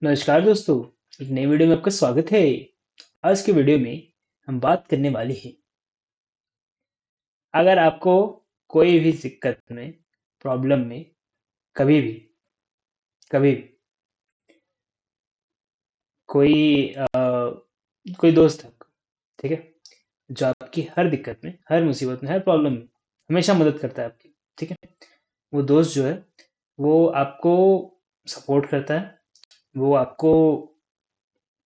नमस्कार दोस्तों। एक नई वीडियो में आपका स्वागत है। आज की वीडियो में हम बात करने वाले हैं, अगर आपको कोई भी दिक्कत में, प्रॉब्लम में, कभी भी कोई कोई दोस्त है आपका, ठीक है, जो आपकी हर दिक्कत में, हर मुसीबत में, हर प्रॉब्लम में हमेशा मदद करता है आपकी, ठीक है। वो दोस्त जो है, वो आपको सपोर्ट करता है, वो आपको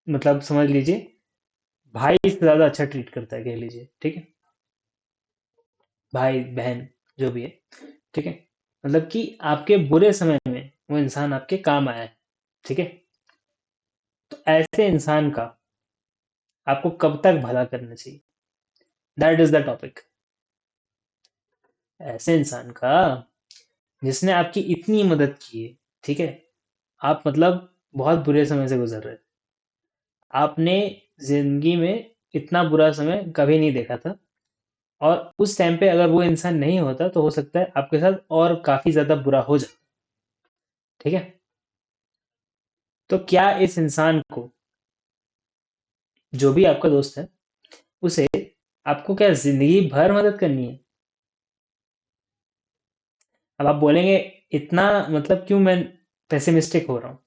मतलब समझ लीजिए भाई से ज़्यादा अच्छा ट्रीट करता है, कह लीजिए, ठीक है। भाई बहन जो भी है, ठीक है। मतलब कि आपके बुरे समय में वो इंसान आपके काम आया है, ठीक है। तो ऐसे इंसान का आपको कब तक भला करना चाहिए, दैट इज द टॉपिक। ऐसे इंसान का जिसने आपकी इतनी मदद की है, ठीक है। आप मतलब बहुत बुरे समय से गुजर रहे हैं, आपने जिंदगी में इतना बुरा समय कभी नहीं देखा था, और उस टाइम पे अगर वो इंसान नहीं होता तो हो सकता है आपके साथ और काफी ज्यादा बुरा हो जाए, ठीक है। तो क्या इस इंसान को, जो भी आपका दोस्त है, उसे आपको क्या जिंदगी भर मदद करनी है? अब आप बोलेंगे इतना मतलब क्यों मैं पेसिमिस्टिक हो रहा हूँ?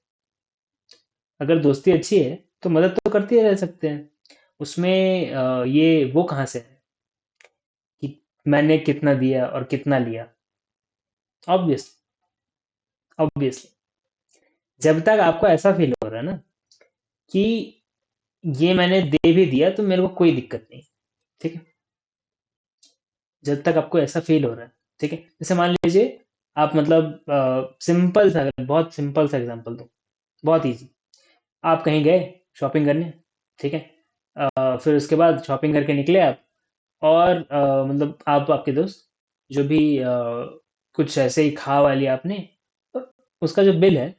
अगर दोस्ती अच्छी है तो मदद तो करते रह सकते हैं, उसमें ये वो कहाँ से है कि मैंने कितना दिया और कितना लिया? ऑब्वियस ऑब्वियसली जब तक आपको ऐसा फील हो रहा है ना कि ये मैंने दे भी दिया तो मेरे को कोई दिक्कत नहीं, ठीक है। जब तक आपको ऐसा फील हो रहा है, ठीक है। जैसे मान लीजिए आप मतलब सिंपल सा, बहुत सिंपल सा एग्जांपल दो, बहुत इजी। आप कहीं गए शॉपिंग करने, ठीक है। फिर उसके बाद शॉपिंग करके निकले आप, और मतलब आप आपके दोस्त जो भी कुछ ऐसे ही खा वा लिया आपने, तो उसका जो बिल है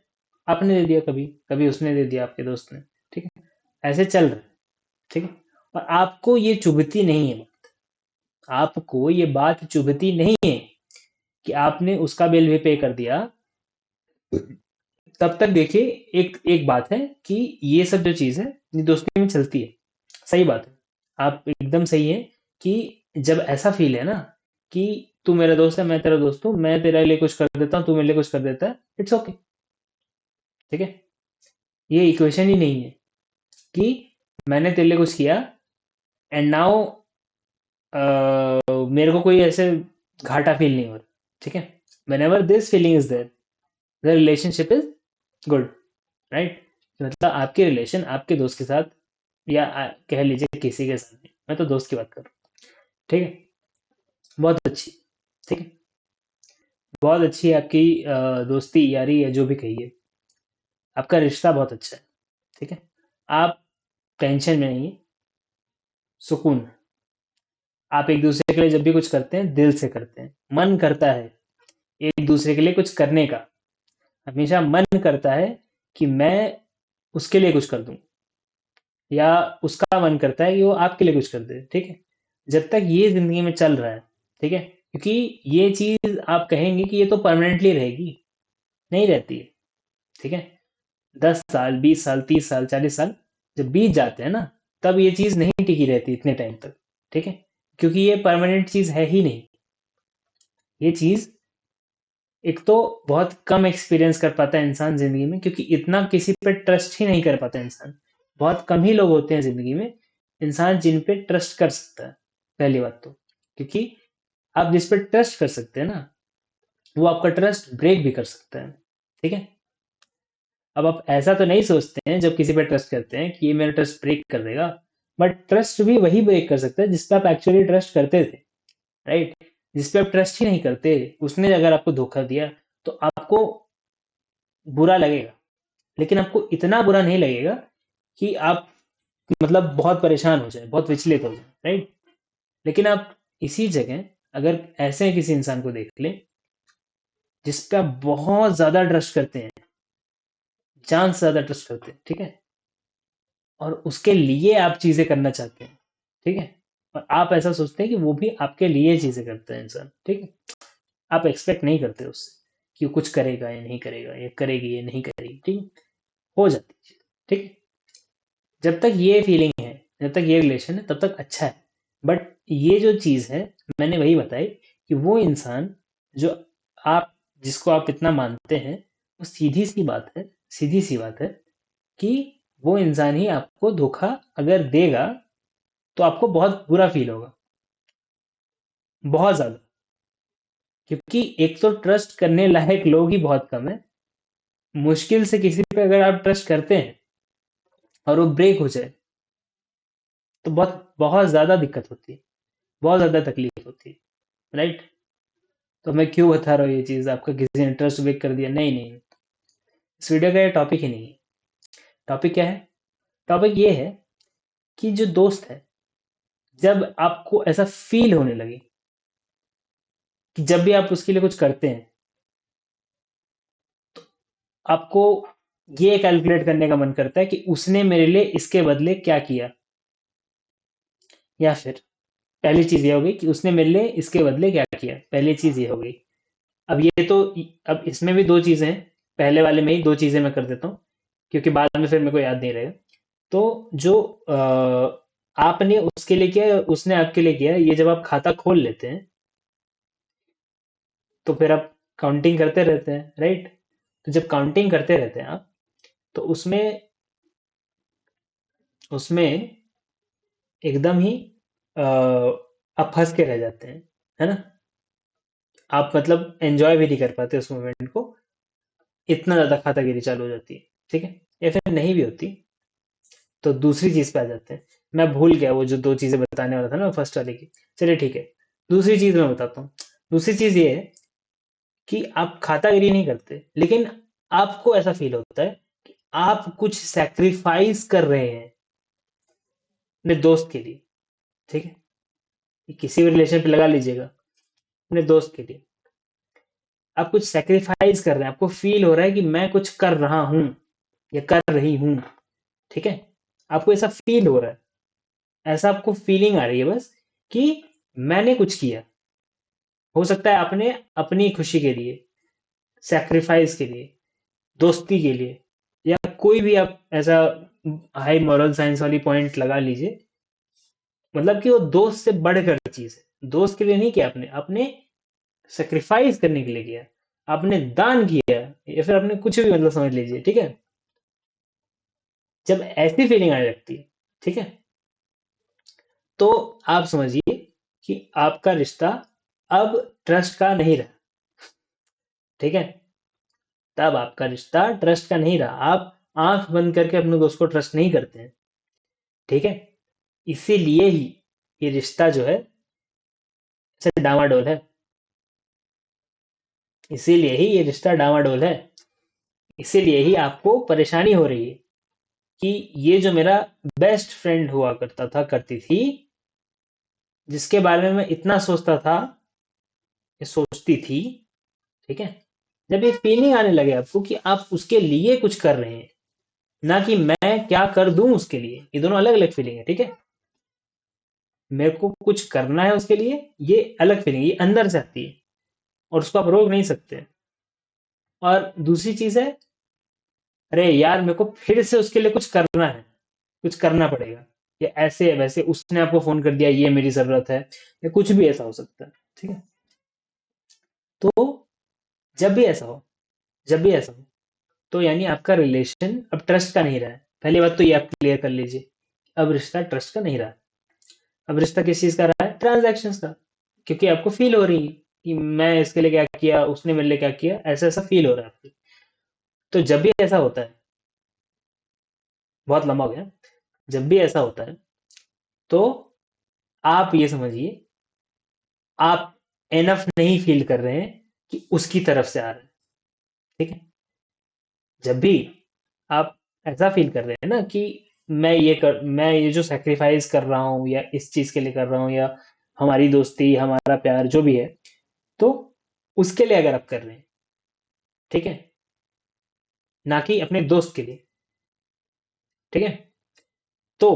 आपने दे दिया, कभी कभी उसने दे दिया, आपके दोस्त ने, ठीक है। ऐसे चल रहा है, ठीक है। और आपको ये चुभती नहीं है, आपको ये बात चुभती नहीं है कि आपने उसका बिल भी पे कर दिया। तब तक देखिए, एक एक बात है कि ये सब जो चीज़ है ये दोस्ती में चलती है, सही बात है। आप एकदम सही है कि जब ऐसा फील है ना कि तू मेरा दोस्त है, मैं तेरा दोस्त हूँ, मैं तेरे लिए कुछ कर देता हूँ, तू मेरे लिए कुछ कर देता है, इट्स ओके, ठीक है। ये इक्वेशन ही नहीं है कि मैंने तेरे लिए कुछ किया एंड नाउ मेरे को कोई ऐसे घाटा फील नहीं हो रहा, ठीक है। Whenever this feeling is there, the relationship is good, right. मतलब आपके रिलेशन आपके दोस्त के साथ, या कह लीजिए किसी के साथ नहीं, मैं तो दोस्त की बात कर रहा हूँ, ठीक है। बहुत अच्छी, ठीक है। बहुत अच्छी है आपकी दोस्ती यारी या जो भी कहिए, आपका रिश्ता बहुत अच्छा है, ठीक है। आप टेंशन में नहीं है, सुकून है। आप एक दूसरे के लिए जब भी कुछ करते हैं दिल से करते हैं, मन करता है एक दूसरे के लिए कुछ करने का, हमेशा मन करता है कि मैं उसके लिए कुछ कर दूं, या उसका मन करता है कि वो आपके लिए कुछ कर दे, ठीक है। जब तक ये जिंदगी में चल रहा है, ठीक है, क्योंकि ये चीज आप कहेंगे कि ये तो परमानेंटली रहेगी, नहीं रहती है, ठीक है। 10 साल, 20 साल, 30 साल, 40 साल जब बीत जाते हैं ना, तब ये चीज नहीं टिकी रहती इतने टाइम तक, ठीक है। क्योंकि ये परमानेंट चीज है ही नहीं, ये चीज एक तो बहुत कम एक्सपीरियंस कर पाता है इंसान जिंदगी में, क्योंकि इतना किसी पे ट्रस्ट ही नहीं कर पाता इंसान। बहुत कम ही लोग होते हैं जिंदगी में इंसान जिन पे ट्रस्ट कर सकता है, पहली बात तो। क्योंकि आप जिस पे ट्रस्ट कर सकते हैं ना, वो आपका ट्रस्ट ब्रेक भी कर सकता है, ठीक है। अब आप ऐसा तो नहीं सोचते हैं जब किसी पे ट्रस्ट करते हैं कि ये मेरा ट्रस्ट ब्रेक कर देगा, बट ट्रस्ट भी वही ब्रेक कर सकता है जिस पे आप एक्चुअली ट्रस्ट करते थे, राइट। जिस पे आप ट्रस्ट ही नहीं करते, उसने अगर आपको धोखा दिया, तो आपको बुरा लगेगा, लेकिन आपको इतना बुरा नहीं लगेगा कि आप मतलब बहुत परेशान हो जाए, बहुत विचलित हो जाए, राइट। लेकिन आप इसी जगह अगर ऐसे किसी इंसान को देख लें जिस पे आप बहुत ज्यादा ट्रस्ट करते हैं, जान से ज्यादा ट्रस्ट करते हैं, ठीक है, और उसके लिए आप चीजें करना चाहते हैं, ठीक है, और आप ऐसा सोचते हैं कि वो भी आपके लिए चीजें करते हैं इंसान, ठीक है। आप एक्सपेक्ट नहीं करते उससे कि वो कुछ करेगा या नहीं करेगा, या करेगी या नहीं करेगी, ठीक है। हो जाती है, ठीक है। जब तक ये फीलिंग है, जब तक ये रिलेशन है, तब तक अच्छा है। बट ये जो चीज है, मैंने वही बताई कि वो इंसान जो आप जिसको आप इतना मानते हैं, वो सीधी सी बात है कि वो इंसान ही आपको धोखा अगर देगा तो आपको बहुत बुरा फील होगा, बहुत ज्यादा। क्योंकि एक तो ट्रस्ट करने लायक लोग ही बहुत कम है। मुश्किल से किसी पे अगर आप ट्रस्ट करते हैं और वो ब्रेक हो जाए, तो बहुत बहुत ज्यादा दिक्कत होती है, बहुत ज्यादा तकलीफ होती है, राइट। तो मैं क्यों बता रहा हूँ ये चीज, आपका किसी ने ट्रस्ट ब्रेक कर दिया, नहीं नहीं, इस वीडियो का ये टॉपिक ही नहीं है। टॉपिक क्या है? टॉपिक ये है कि जो दोस्त है, जब आपको ऐसा फील होने लगे कि जब भी आप उसके लिए कुछ करते हैं, आपको ये कैलकुलेट करने का मन करता है कि उसने मेरे लिए इसके बदले क्या किया। या फिर पहली चीज ये हो गई कि उसने मेरे लिए इसके बदले क्या किया, पहली चीज ये हो गई। अब ये तो, अब इसमें भी दो चीजें हैं। पहले वाले में ही दो चीजें मैं कर देता हूँ, क्योंकि बाद में फिर मेरे को याद नहीं रहेगा। तो जो आपने उसके लिए किया, उसने आपके लिए किया, ये जब आप खाता खोल लेते हैं, तो फिर आप काउंटिंग करते रहते हैं, राइट। तो जब काउंटिंग करते रहते हैं आप, तो उसमें उसमें एकदम ही आप फंस के रह जाते हैं, है ना। आप मतलब एंजॉय भी नहीं कर पाते उस मोमेंट को, इतना ज्यादा खातागिरी चालू हो जाती है, ठीक है। या फिर नहीं भी होती, तो दूसरी चीज पे आ जाते हैं। मैं भूल गया वो जो दो चीजें बताने वाला था ना फर्स्ट वाले की। चलिए ठीक है, दूसरी चीज मैं बताता हूँ। दूसरी चीज ये है कि आप खातागिरी नहीं करते, लेकिन आपको ऐसा फील होता है कि आप कुछ सैक्रिफाइस कर रहे हैं अपने दोस्त के लिए, ठीक है। ये किसी भी रिलेशन पे लगा लीजिएगा, अपने दोस्त के लिए आप कुछ सैक्रिफाइस कर रहे हैं, आपको फील हो रहा है कि मैं कुछ कर रहा हूं या कर रही हूं, ठीक है। आपको ऐसा फील हो रहा है, ऐसा आपको फीलिंग आ रही है बस कि मैंने कुछ किया। हो सकता है आपने अपनी खुशी के लिए, सैक्रिफाइस के लिए, दोस्ती के लिए, या कोई भी आप ऐसा हाई मॉरल साइंस वाली पॉइंट लगा लीजिए। मतलब कि वो दोस्त से बढ़कर चीज है, दोस्त के लिए नहीं किया आपने, आपने सेक्रीफाइस करने के लिए किया, आपने दान किया, या फिर आपने कुछ भी मतलब समझ लीजिए, ठीक है। जब ऐसी फीलिंग आने लगती है, ठीक है, तो आप समझिए कि आपका रिश्ता अब ट्रस्ट का नहीं रहा, ठीक है। तब आपका रिश्ता ट्रस्ट का नहीं रहा, आप आंख बंद करके अपने दोस्त को ट्रस्ट नहीं करते हैं, ठीक है। इसीलिए ही ये रिश्ता जो है से डामाडोल है, इसीलिए ही ये रिश्ता डामाडोल है। इसीलिए ही आपको परेशानी हो रही है कि ये जो मेरा बेस्ट फ्रेंड हुआ करता था, करती थी, जिसके बारे में मैं इतना सोचता था, ये सोचती थी, ठीक है। जब ये फीलिंग आने लगे आपको कि आप उसके लिए कुछ कर रहे हैं, ना कि मैं क्या कर दूं उसके लिए, ये दोनों अलग अलग फीलिंग है, ठीक है। मेरे को कुछ करना है उसके लिए, ये अलग फीलिंग, ये अंदर से आती है और उसको आप रोक नहीं सकते। और दूसरी चीज है, अरे यार मेरे को फिर से उसके लिए कुछ करना है, कुछ करना पड़ेगा, या ऐसे वैसे उसने आपको फोन कर दिया, ये मेरी जरूरत है, या कुछ भी ऐसा हो सकता है, ठीक है। तो जब भी ऐसा हो, जब भी ऐसा हो, तो यानी आपका रिलेशन अब ट्रस्ट का नहीं रहा है। पहली बात तो ये आप क्लियर कर लीजिए, अब रिश्ता ट्रस्ट का नहीं रहा। अब रिश्ता किस चीज का रहा है? ट्रांजैक्शंस का। क्योंकि आपको फील हो रही है कि मैं इसके लिए क्या किया, उसने मेरे लिए क्या किया, ऐसा ऐसा फील हो रहा है आपको। तो जब भी ऐसा होता है, बहुत लंबा हो गया, जब भी ऐसा होता है, तो आप ये समझिए, आप एनफ नहीं फील कर रहे हैं कि उसकी तरफ से आ रहा है, ठीक है। जब भी आप ऐसा फील कर रहे हैं ना कि मैं ये जो सेक्रीफाइस कर रहा हूँ, या इस चीज के लिए कर रहा हूँ, या हमारी दोस्ती, हमारा प्यार जो भी है, तो उसके लिए अगर आप कर रहे हैं, ठीक है, ना कि अपने दोस्त के लिए, ठीक है, तो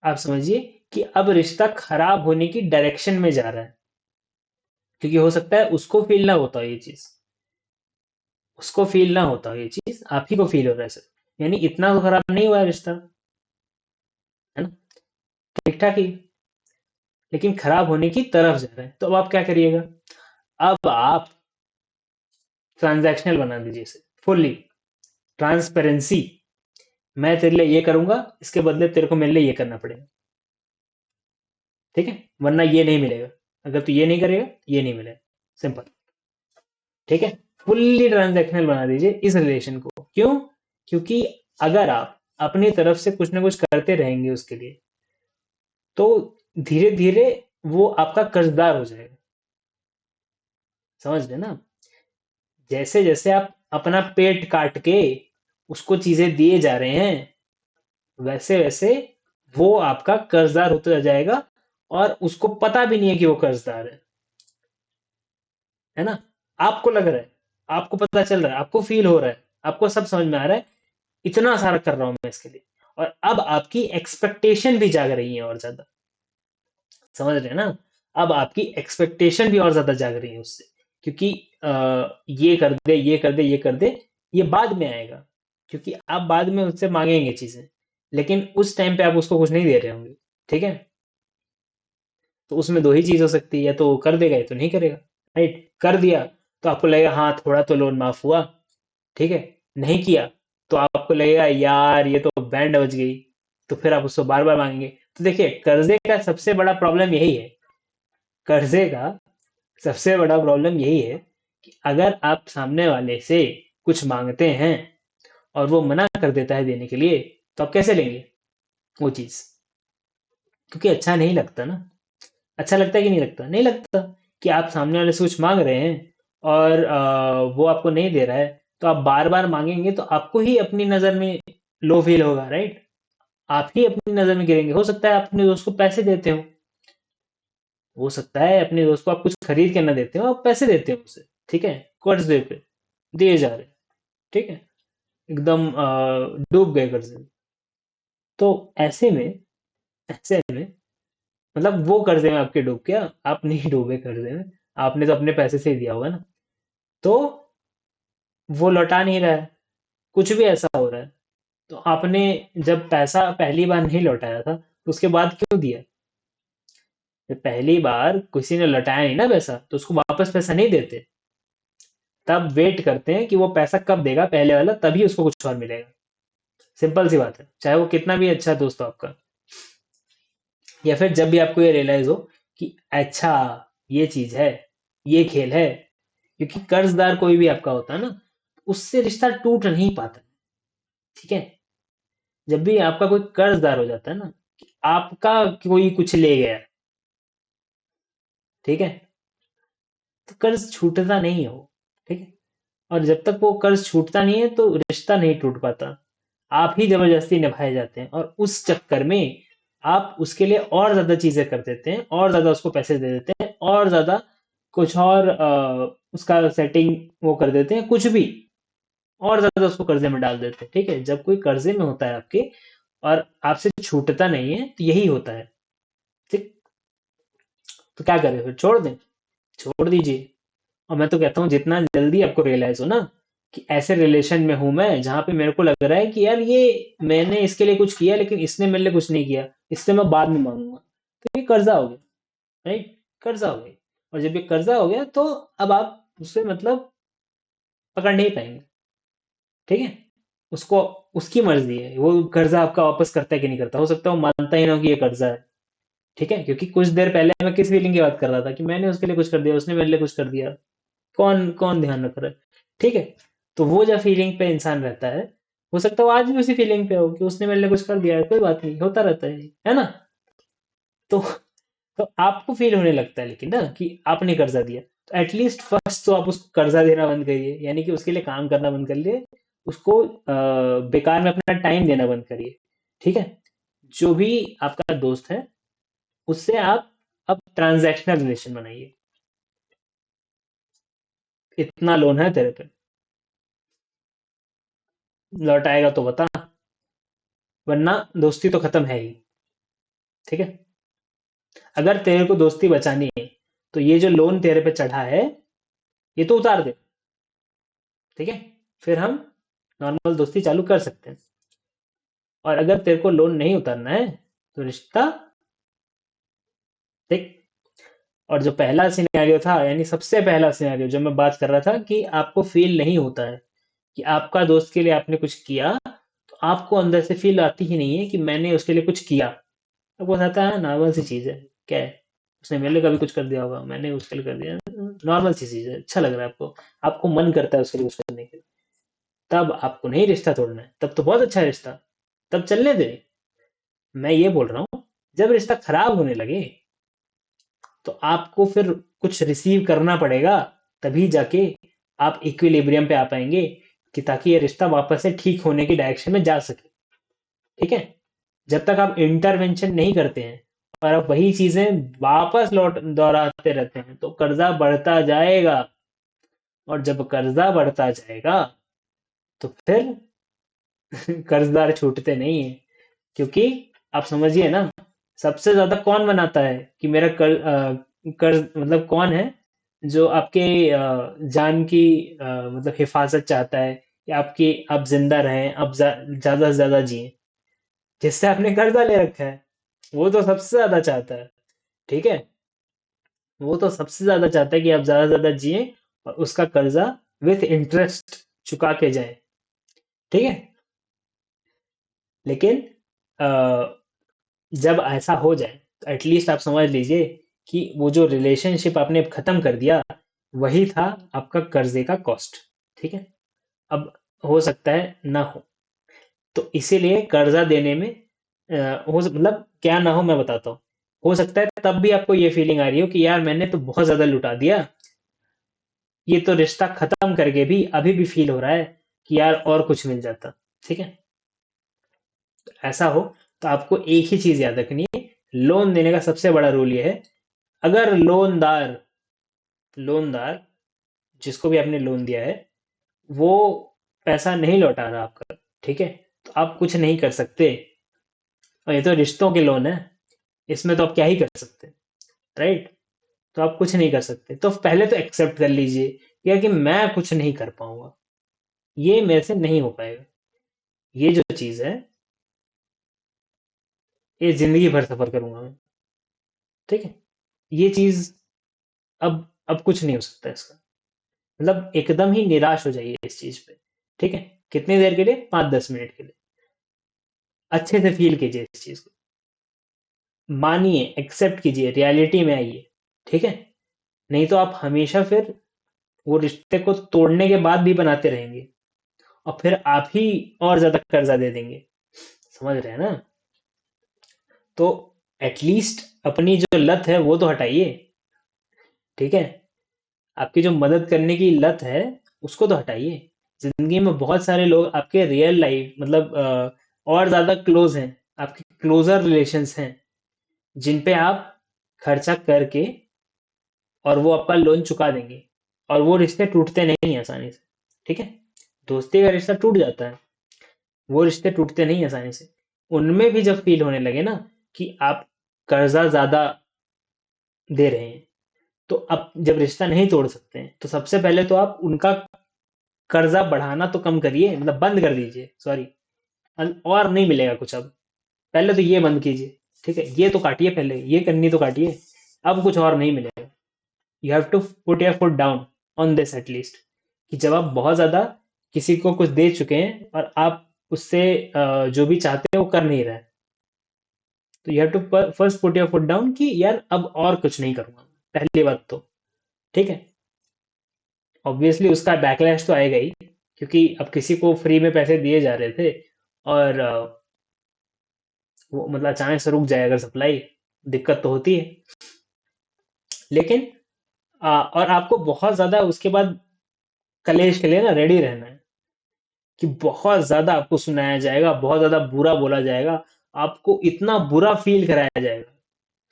आप समझिए कि अब रिश्ता खराब होने की डायरेक्शन में जा रहा है। क्योंकि हो सकता है उसको फील ना होता हो ये चीज, उसको फील ना होता हो ये चीज, आप ही को फील हो रहा है सर, यानी इतना तो खराब नहीं हुआ है रिश्ता, है ना, ठीक ठाक ही, लेकिन खराब होने की तरफ जा रहा है। तो अब आप क्या करिएगा, अब आप ट्रांजैक्शनल बना दीजिए इसे, फुल्ली ट्रांसपेरेंसी, मैं तेरे लिए ये करूंगा, इसके बदले तेरे को मेरे लिए ये करना पड़ेगा, ठीक है, वरना ये नहीं मिलेगा, अगर तू ये नहीं करेगा ये नहीं मिलेगा, सिंपल, ठीक है। फुल्ली ट्रांजैक्शनल बना दीजिए इस रिलेशन को, क्यों, क्योंकि अगर आप अपनी तरफ से कुछ ना कुछ करते रहेंगे उसके लिए, तो धीरे धीरे वो आपका कर्जदार हो जाएगा, समझ रहे ना। जैसे जैसे आप अपना पेट काट के उसको चीजें दिए जा रहे हैं, वैसे वैसे वो आपका कर्जदार होता जाएगा, और उसको पता भी नहीं है कि वो कर्जदार है ना। आपको लग रहा है, आपको पता चल रहा है, आपको फील हो रहा है, आपको सब समझ में आ रहा है, इतना सारा कर रहा हूं मैं इसके लिए, और अब आपकी एक्सपेक्टेशन भी जाग रही है और ज्यादा, समझ रहे हैं ना। अब आपकी एक्सपेक्टेशन भी और ज्यादा जाग रही है उससे, क्योंकि ये कर दे, ये कर दे, ये कर दे, ये बाद में आएगा, क्योंकि आप बाद में उससे मांगेंगे चीजें, लेकिन उस टाइम पे आप उसको कुछ नहीं दे रहे होंगे, ठीक है। तो उसमें दो ही चीज हो सकती है, या तो वो कर देगा या तो नहीं करेगा, राइट। कर दिया तो आपको लगेगा हाँ थोड़ा तो लोन माफ हुआ, ठीक है। नहीं किया तो आपको लगेगा यार ये तो बैंड बज गई, तो फिर आप उसको बार बार मांगेंगे। तो देखिए कर्जे का सबसे बड़ा प्रॉब्लम यही है, कर्जे का सबसे बड़ा प्रॉब्लम यही है कि अगर आप सामने वाले से कुछ मांगते हैं और वो मना कर देता है देने के लिए, तो आप कैसे लेंगे वो चीज, क्योंकि अच्छा नहीं लगता ना। अच्छा लगता है कि नहीं लगता, नहीं लगता, कि आप सामने वाले से कुछ मांग रहे हैं और वो आपको नहीं दे रहा है, तो आप बार बार मांगेंगे तो आपको ही अपनी नजर में लो फील होगा, राइट। आप ही अपनी नजर में गिरेंगे। हो सकता है आप अपने दोस्त को पैसे देते हो सकता है अपने दोस्त को आप कुछ खरीद के ना देते हो, आप पैसे देते हो उसे, ठीक है, कर्ज दे पे दिए जा रहे हैं, ठीक है, एकदम डूब गए कर्जे में। तो ऐसे में, ऐसे में मतलब वो कर्जे में आपके डूब गया, आप नहीं डूबे कर्जे में, आपने तो अपने पैसे से ही दिया होगा ना, तो वो लौटा नहीं रहा है, कुछ भी ऐसा हो रहा है, तो आपने जब पैसा पहली बार नहीं लौटाया था तो उसके बाद क्यों दिया। जब पहली बार किसी ने लौटाया नहीं ना पैसा, तो उसको वापस पैसा नहीं देते, तब वेट करते हैं कि वो पैसा कब देगा पहले वाला, तभी उसको कुछ और मिलेगा। सिंपल सी बात है, चाहे वो कितना भी अच्छा दोस्त हो आपका, या फिर जब भी आपको ये रियलाइज हो कि अच्छा ये चीज है, ये खेल है, क्योंकि कर्जदार कोई भी आपका होता है ना, उससे रिश्ता टूट नहीं पाता, ठीक है। जब भी आपका कोई कर्जदार हो जाता है ना, कि आपका कोई कुछ ले गया, ठीक है, तो कर्ज छूटता नहीं हो, ठीक है। और जब तक वो कर्ज छूटता नहीं है तो रिश्ता नहीं टूट पाता, आप ही जबरदस्ती निभाए जाते हैं, और उस चक्कर में आप उसके लिए और ज्यादा चीजें कर देते हैं, और ज्यादा उसको पैसे दे देते हैं, और ज्यादा कुछ और उसका सेटिंग वो कर देते हैं कुछ भी, और ज्यादा उसको कर्जे में डाल देते हैं, ठीक है। जब कोई कर्जे में होता है आपके और आपसे छूटता नहीं है, तो यही होता है, ठीक। तो क्या करें फिर, छोड़ दें, छोड़ दीजिए। और मैं तो कहता हूँ जितना जल्दी आपको रियलाइज हो ना कि ऐसे रिलेशन में हूं मैं जहां पे मेरे को लग रहा है कि यार ये मैंने इसके लिए कुछ किया लेकिन इसने मेरे लिए कुछ नहीं किया, इससे मैं बाद में मांगूंगा, तो ये कर्जा हो गया, राइट, कर्जा हो गया। और जब ये कर्जा हो गया तो अब आप उससे मतलब पकड़ नहीं पाएंगे, ठीक है। उसको, उसकी मर्जी है वो कर्जा आपका वापस करता है कि नहीं करता, हो सकता है वो मानता ही ना हो कि ये कर्जा है, ठीक है, क्योंकि कुछ देर पहले मैं किस फीलिंग की बात कर रहा था कि मैंने उसके लिए कुछ कर दिया, उसने मेरे लिए कुछ कर दिया, कौन कौन ध्यान रख रहा है, ठीक है। तो वो जब फीलिंग पे इंसान रहता है, हो सकता है वो आज भी उसी फीलिंग पे हो कि उसने मेरे लिए कुछ कर दिया है, कोई बात नहीं, होता रहता है ना। तो आपको फील होने लगता है लेकिन ना कि आपने कर्जा दिया, तो एटलीस्ट फर्स्ट तो आप उसको कर्जा देना बंद करिए, यानी कि उसके लिए काम करना बंद कर लिए, उसको बेकार में अपना टाइम देना बंद करिए, ठीक है। जो भी आपका दोस्त है उससे आप अब ट्रांजैक्शनल रिलेशन बनाइए, इतना लोन है तेरे पे, लौटाएगा तो बता, वरना दोस्ती तो खत्म है ही, ठीक है। अगर तेरे को दोस्ती बचानी है तो ये जो लोन तेरे पे चढ़ा है ये तो उतार दे, ठीक है, फिर हम नॉर्मल दोस्ती चालू कर सकते हैं। और अगर तेरे को लोन नहीं उतारना है तो रिश्ता देख। और जो पहला सिनेरियो था, यानी सबसे पहला सिनेरियो जो मैं बात कर रहा था कि आपको फील नहीं होता है कि आपका दोस्त के लिए आपने कुछ किया, तो आपको अंदर से फील आती ही नहीं है कि मैंने उसके लिए कुछ किया। आपको आता है नॉर्मल सी चीज है, क्या है, उसने मेरे लिए कभी कुछ कर दिया होगा, मैंने उसके लिए कर दिया, नॉर्मल सी चीज है, अच्छा लग रहा है आपको, आपको मन करता है उसके लिए कुछ करने के लिए। तब आपको नहीं रिश्ता तोड़ना है, तब तो बहुत अच्छा है रिश्ता, तब चलने दे। मैं ये बोल रहा हूँ, जब रिश्ता खराब होने लगे तो आपको फिर कुछ रिसीव करना पड़ेगा, तभी जाके आप इक्विलिब्रियम पे आ पाएंगे, कि ताकि ये रिश्ता वापस से ठीक होने की डायरेक्शन में जा सके। ठीक है, जब तक आप इंटरवेंशन नहीं करते हैं और आप वही चीजें वापस लौट दोहराते रहते हैं तो कर्जा बढ़ता जाएगा। और जब कर्जा बढ़ता जाएगा तो फिर कर्जदार छूटते नहीं है। क्योंकि आप समझिए ना, सबसे ज्यादा कौन बनाता है कि मेरा कर्ज, मतलब कौन है जो आपके जान की मतलब हिफाजत चाहता है कि आपकी आप जिंदा रहें, आप ज्यादा से ज्यादा जिए, जिससे आपने कर्जा ले रखा है, वो तो सबसे ज्यादा चाहता है। ठीक है, वो तो सबसे ज्यादा चाहता है कि आप ज्यादा से ज्यादा जिए और उसका कर्जा विथ इंटरेस्ट चुका के जाए। ठीक है, लेकिन अ, जब ऐसा हो जाए तो एटलीस्ट आप समझ लीजिए कि वो जो रिलेशनशिप आपने खत्म कर दिया, वही था आपका कर्जे का कॉस्ट। ठीक है, अब हो सकता है ना हो, तो इसीलिए कर्जा देने में मतलब क्या ना हो मैं बताता हूँ। हो सकता है तब भी आपको ये फीलिंग आ रही हो कि यार मैंने तो बहुत ज्यादा लुटा दिया, ये तो रिश्ता खत्म करके भी अभी भी फील हो रहा है कि यार और कुछ मिल जाता। ठीक है, ऐसा हो तो आपको एक ही चीज याद रखनी है, लोन देने का सबसे बड़ा रूल ये है, अगर लोनदार लोनदार जिसको भी आपने लोन दिया है वो पैसा नहीं लौटा रहा आपका, ठीक है, तो आप कुछ नहीं कर सकते। और ये तो रिश्तों के लोन है, इसमें तो आप क्या ही कर सकते हैं, राइट। तो आप कुछ नहीं कर सकते, तो पहले तो एक्सेप्ट कर लीजिए या कि मैं कुछ नहीं कर पाऊंगा, ये मेरे से नहीं हो पाएगा। ये जो चीज है, ये जिंदगी भर सफर करूंगा मैं। ठीक है, ये चीज अब कुछ नहीं हो सकता इसका, मतलब एकदम ही निराश हो जाइए इस चीज पे। ठीक है, कितनी देर के लिए, 5-10 मिनट के लिए अच्छे से फील कीजिए इस चीज को, मानिए, एक्सेप्ट कीजिए, रियलिटी में आइए। ठीक है, नहीं तो आप हमेशा फिर वो रिश्ते को तोड़ने के बाद भी बनाते रहेंगे और फिर आप ही और ज्यादा कर्जा दे देंगे। समझ रहे हैं ना? तो एटलीस्ट अपनी जो लत है वो तो हटाइए। ठीक है, आपकी जो मदद करने की लत है उसको तो हटाइए। जिंदगी में बहुत सारे लोग आपके रियल लाइफ मतलब और ज्यादा क्लोज हैं, आपके क्लोजर रिलेशंस हैं, जिन पे आप खर्चा करके और वो आपका लोन चुका देंगे, और वो रिश्ते टूटते नहीं आसानी से। ठीक है, दोस्ती का रिश्ता टूट जाता है, वो रिश्ते टूटते नहीं आसानी से। उनमें भी जब फील होने लगे ना कि आप कर्जा ज्यादा दे रहे हैं, तो अब जब रिश्ता नहीं तोड़ सकते हैं तो सबसे पहले तो आप उनका कर्जा बढ़ाना तो कम करिए, मतलब बंद कर दीजिए, सॉरी, और नहीं मिलेगा कुछ अब। पहले तो ये बंद कीजिए। ठीक है, ये तो काटिए, पहले ये करनी तो काटिए, अब कुछ और नहीं मिलेगा। You have to put your foot down on this at least, कि जब आप बहुत ज्यादा किसी को कुछ दे चुके हैं और आप उससे जो भी चाहते हैं वो कर नहीं रहे हैं, तो you have to first put your foot down कि यार अब और कुछ नहीं करूंगा, पहली बात तो। ठीक है, ऑब्वियसली उसका बैकलैश तो आएगा ही, क्योंकि अब किसी को फ्री में पैसे दिए जा रहे थे और वो मतलब अचानक से रुक जाए अगर सप्लाई, दिक्कत तो होती है। लेकिन और आपको बहुत ज्यादा उसके बाद कलेश के लिए ना रेडी रहना है, कि बहुत ज्यादा आपको सुनाया जाएगा, बहुत ज्यादा बुरा बोला जाएगा, आपको इतना बुरा फील कराया जाएगा,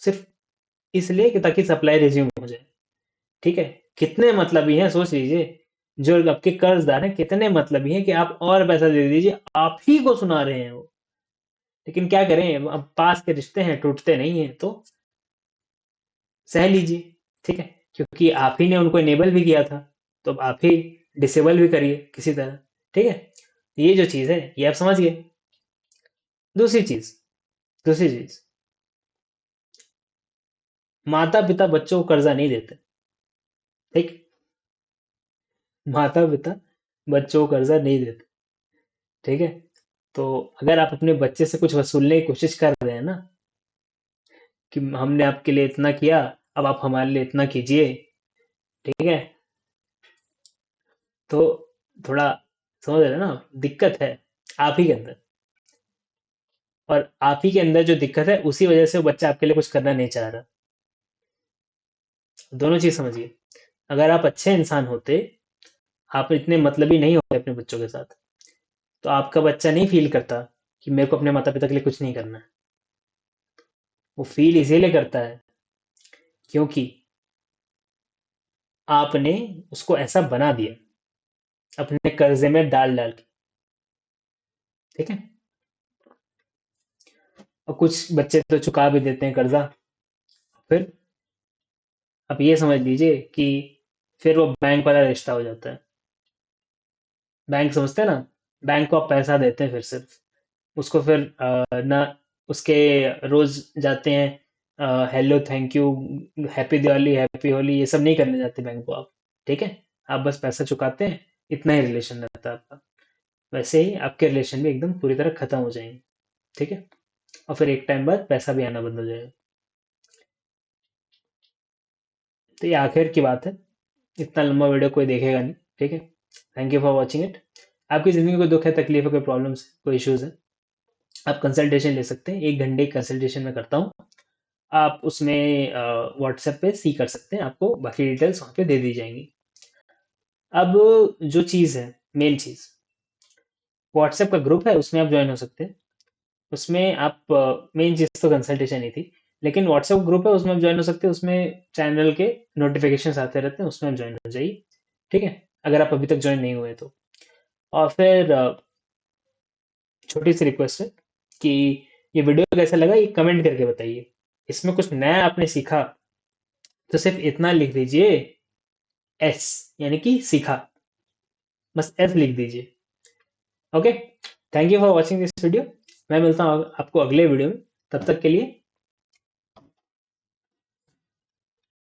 सिर्फ इसलिए कि ताकि सप्लाई रिज्यूम हो जाए। ठीक है, कितने मतलबी हैं सोच लीजिए, जो आपके कर्जदार हैं कितने मतलबी हैं कि आप और पैसा दे दीजिए, आप ही को सुना रहे हैं वो। लेकिन क्या करें, अब पास के रिश्ते हैं, टूटते नहीं है, तो सह लीजिए। ठीक है, क्योंकि आप ही ने उनको इनेबल भी किया था, तो अब आप ही डिसेबल भी करिए किसी तरह, ठीक है। ये जो चीज़ है ये आप समझ गए। दूसरी चीज़, दूसरी चीज़, माता पिता बच्चों को कर्जा नहीं देते, ठीक। माता पिता बच्चों को कर्जा नहीं देते, ठीक है। तो अगर आप अपने बच्चे से कुछ वसूलने की कोशिश कर रहे हैं ना, कि हमने आपके लिए इतना किया, अब आप हमारे लिए इतना कीजिए, ठीक है, तो थोड़ा समझ रहे हैं ना, दिक्कत है आप ही के अंदर। और आप ही के अंदर जो दिक्कत है उसी वजह से वो बच्चा आपके लिए कुछ करना नहीं चाह रहा। दोनों चीज समझिए। अगर आप अच्छे इंसान होते, आप इतने मतलबी नहीं होते अपने बच्चों के साथ, तो आपका बच्चा नहीं फील करता कि मेरे को अपने माता पिता के लिए कुछ नहीं करना है। वो फील इसीलिए करता है क्योंकि आपने उसको ऐसा बना दिया, अपने कर्जे में डाल डाल के, ठीक है। और कुछ बच्चे तो चुका भी देते हैं कर्जा, फिर आप ये समझ लीजिए कि फिर वो बैंक वाला रिश्ता हो जाता है। बैंक समझते हैं ना, बैंक को आप पैसा देते हैं, फिर सिर्फ उसको फिर ना, उसके रोज जाते हैं hello thank you happy Diwali happy Holi ये सब नहीं करने जाते बैंक को आप, ठीक है। आप बस पैसा चुकाते हैं, इतना ही रिलेशन रहता है आपका। वैसे ही आपके रिलेशन भी एकदम पूरी तरह खत्म हो जाएंगे, ठीक है। और फिर एक टाइम बाद पैसा भी आना बंद हो जाएगा। तो ये आखिर की बात है, इतना लंबा वीडियो कोई देखेगा नहीं, ठीक है। Thank you for watching it. आपकी ज़िंदगी में कोई दुख है, तकलीफ है, कोई प्रॉब्लम्स, कोई इश्यूज़ है, आप कंसल्टेशन ले सकते हैं। 1 घंटे की कंसल्टेशन में करता हूँ। आप उसमें व्हाट्सएप पे सी कर सकते हैं, आपको बाकी डिटेल्स वहाँ पे दे दी जाएंगी। अब जो चीज़ है, मेन चीज़, व्हाट्सएप का ग्रुप है, उसमें आप ज्वाइन हो सकते हैं। उसमें आप मेन चीज़ तो कंसल्टेशन ही थी, लेकिन व्हाट्सएप ग्रुप है उसमें आप ज्वाइन हो सकते हैं। उसमें चैनल के नोटिफिकेशन आते रहते हैं, उसमें आप ज्वाइन हो जाइए, ठीक है, अगर आप अभी तक ज्वाइन नहीं हुए तो। और फिर छोटी सी रिक्वेस्ट है कि ये वीडियो कैसा लगा ये कमेंट करके बताइए। इसमें कुछ नया आपने सीखा तो सिर्फ इतना लिख दीजिए, एस, यानी कि सीखा, बस एस लिख दीजिए। Okay, thank you for watching this video. मैं मिलता हूँ आपको अगले वीडियो में, तब तक के लिए